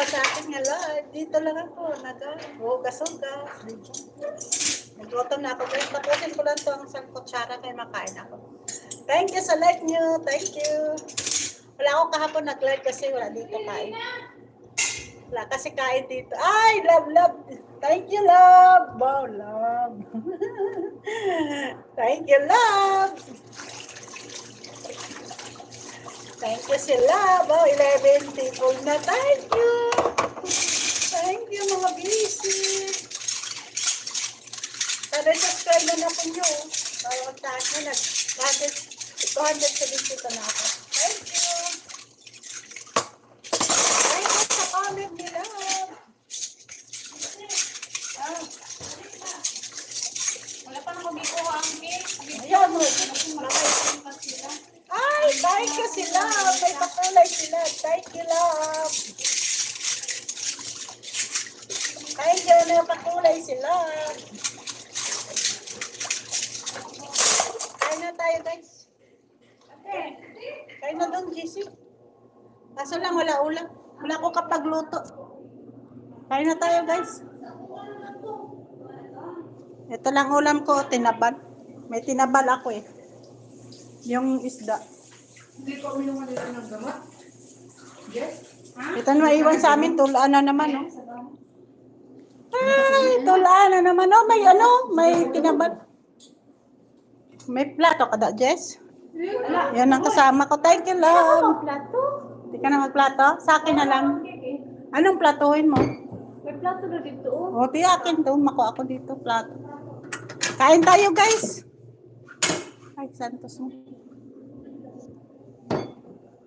sa akin nga live. Dito lang ako, nag-hugas-hugas. Nagluto na ako guys. Tapusin ko lang to ang isang kutsara kaya makain ako. Thank you sa like nyo. Thank you. Wala ako kahapon nag-live kasi wala dito kain. Wala kasi kain dito. Ay, love. Thank you, love. Wow, love. Thank you, love. Thank you sila. Wow, 11 people na. Thank you. Thank you, mga busy. Sana subscribe na na po nyo. Para magtaas na nag 270 na ako. Thank you. Thank you sa comment nila. Wala pa naman dito ang cake. Ayan, ay, thank you sila. May pakulay sila. Thank you, love. Thank you, may pakulay sila. Kain na tayo, guys. Kain na doon, GC. Kaso lang, wala ulam. Wala ko kapag luto. Kain na tayo, guys. Ito lang ulam ko, tinabal. May tinabal ako eh. Yung isda. Hindi ko uminom dito ng gamot. Yes? Ito na maiwan sa amin, tulaan na naman, oh. Ay, tulaan na naman, oh. May tinabal. May plato ka da, Jess? Yan ang kasama ko. Thank you, love. Plato? Hindi ka na magplato? Sa akin na lang. Anong platuhin mo? May plato na dito. O, di akin to. Mako ako dito, plato. Kain tayo, guys. Ay, santos mo.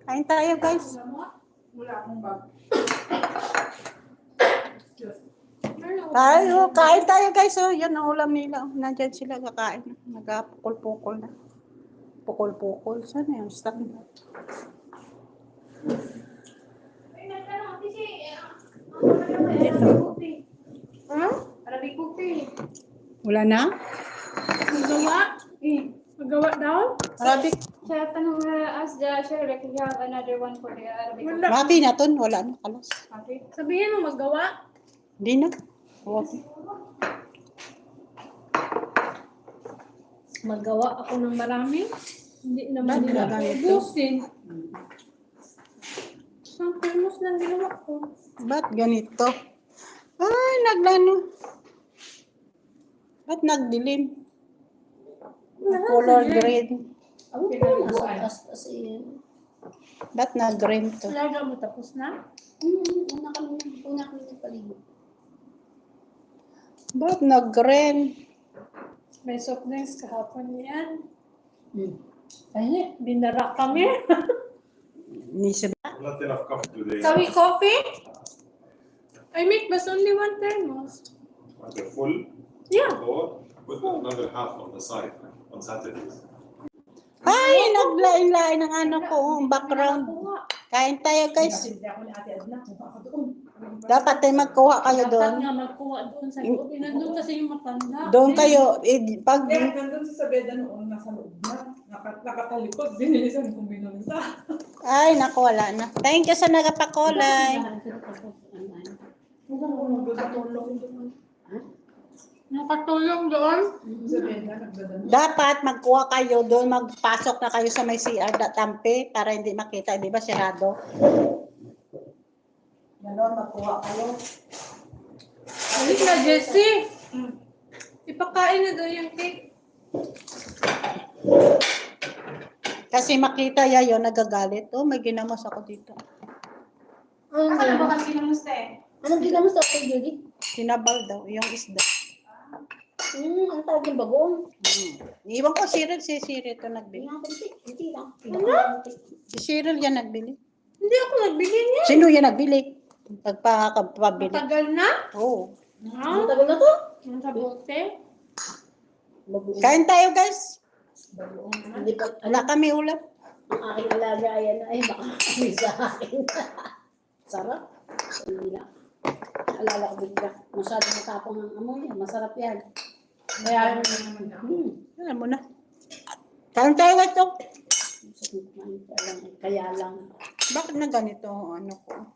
Kain tayo, guys. Wala akong bag. Kain tayo, guys. Oh, yan ang ulam nila. Nandyan sila kakain. Nagpukol-pukol na. Pukol-pukol. Saan yung stuff? Arabic cookie. Wala na? Magawa? Magawa daw? Arabic. Siya tanong ask the share like you have another one for the Arabic cookie. Mati na to. Wala na. Kalas. Okay. Sabihin mo magawa? Hindi na. Okay. Magawa ako ng marami. Hindi naman Ba't nila gagamit to? ubusin. Isang thermos lang ginawa ko. Ba't ganito? Ay, naglano. Ba't nagdilim? Color green. Ba't nag-green to? Talaga mo tapos na? Una kami nagpaligo. Ba't nag-green? May soft drinks kahapon yan. Ay, Binara kami. Nisip. Not enough coffee today. Sabi coffee? I make but only one thermos. Are they full? Yeah. Or put another half on the side on Saturdays. Ay, naglain-lain ng ano ko, ang background. Kain tayo, guys. Dapat ay magkuha kayo Dapat doon. nga magkuha doon sa loob. Nandun kasi yung matanda. Doon kayo, pag... Nandun sa Sabeda noon, nasa loob na. Nakatalikod, binilisan kong binunsa. Ay, naku, wala na. Thank you sa nagapakulay. Nakatulong doon. Sabeda, nagdadano. Dapat magkuha kayo doon, magpasok na kayo sa may CR na tampi para hindi makita, di ba, sirado? Ganon, magkuha kayo. Balik na, Jessie. Ipakain na daw yung cake. Kasi makita yayo, nagagalit. Oh, may ginamos ako dito. Ano ba kasi namusta eh? anong ginamos sa kay Judy? Sinabal daw, yung isda. Ang tawag ng bagoong. Iwan ko, Cyril, si Cyril ito nagbili. Hindi lang. Si Cyril yan nagbili. Hindi ako nagbili niya. Sino yan nagbili? Pagpabili. Matagal na? Oo. Ang tagal na to? Ang sabote. Kain tayo, guys. Hindi pa. Wala kami ulam. Ang aking alaga ay baka kami sa akin. Sarap. Hindi na. Alala ko bigla. Masyado matapang ang amoy niya. Masarap yan. Kaya Alam mo na. Kain tayo, guys. Oh. Kaya lang. Bakit na ganito? Ano ko?